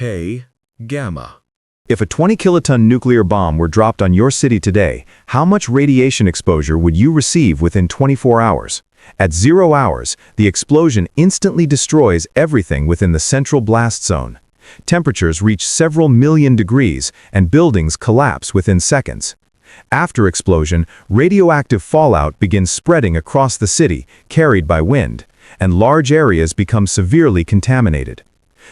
K. Gamma. If a 20-kiloton nuclear bomb were dropped on your city today, how much radiation exposure would you receive within 24 hours? At 0 hours, the explosion instantly destroys everything within the central blast zone. Temperatures reach several million degrees, and buildings collapse within seconds. After explosion, radioactive fallout begins spreading across the city, carried by wind, and large areas become severely contaminated.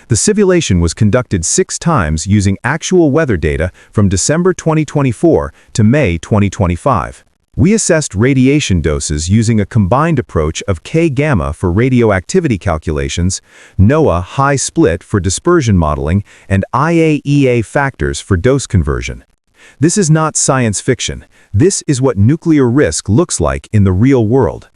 The simulation was conducted 6 times using actual weather data from December 2024 to May 2025. We assessed radiation doses using a combined approach of K-gamma for radioactivity calculations, NOAA high split for dispersion modeling, and IAEA factors for dose conversion. This is not science fiction. This is what nuclear risk looks like in the real world.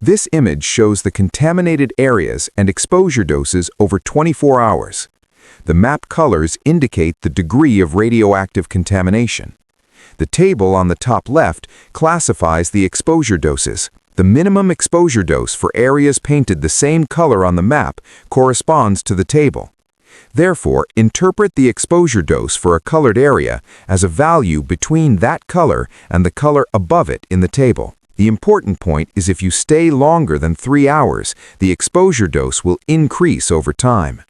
This image shows the contaminated areas and exposure doses over 24 hours. The map colors indicate the degree of radioactive contamination. The table on the top left classifies the exposure doses. The minimum exposure dose for areas painted the same color on the map corresponds to the table. Therefore, interpret the exposure dose for a colored area as a value between that color and the color above it in the table. The important point is if you stay longer than 3 hours, the exposure dose will increase over time.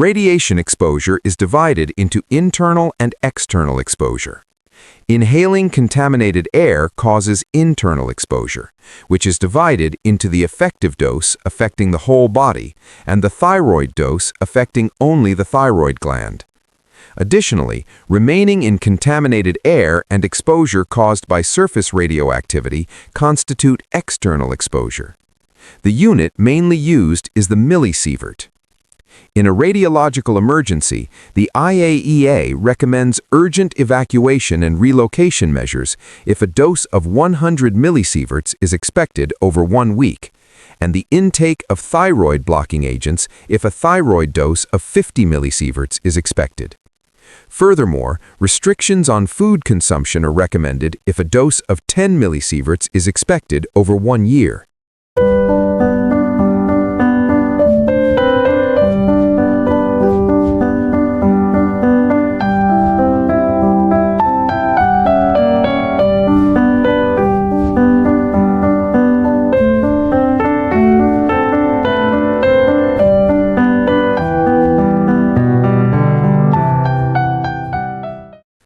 Radiation exposure is divided into internal and external exposure. Inhaling contaminated air causes internal exposure, which is divided into the effective dose affecting the whole body and the thyroid dose affecting only the thyroid gland. Additionally, remaining in contaminated air and exposure caused by surface radioactivity constitute external exposure. The unit mainly used is the millisievert. In a radiological emergency, the IAEA recommends urgent evacuation and relocation measures if a dose of 100 millisieverts is expected over 1 week, and the intake of thyroid-blocking agents if a thyroid dose of 50 millisieverts is expected. Furthermore, restrictions on food consumption are recommended if a dose of 10 millisieverts is expected over 1 year.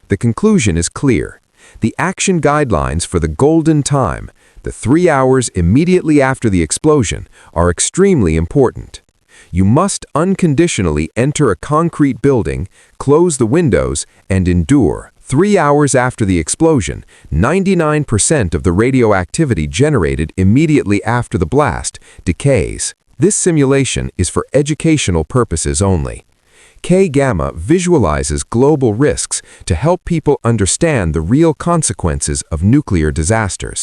The conclusion is clear. The action guidelines for the golden time, the 3 hours immediately after the explosion, are extremely important. You must unconditionally enter a concrete building, close the windows, and endure. 3 hours after the explosion, 99% of the radioactivity generated immediately after the blast decays. This simulation is for educational purposes only. K-Gamma visualizes global risks to help people understand the real consequences of nuclear disasters.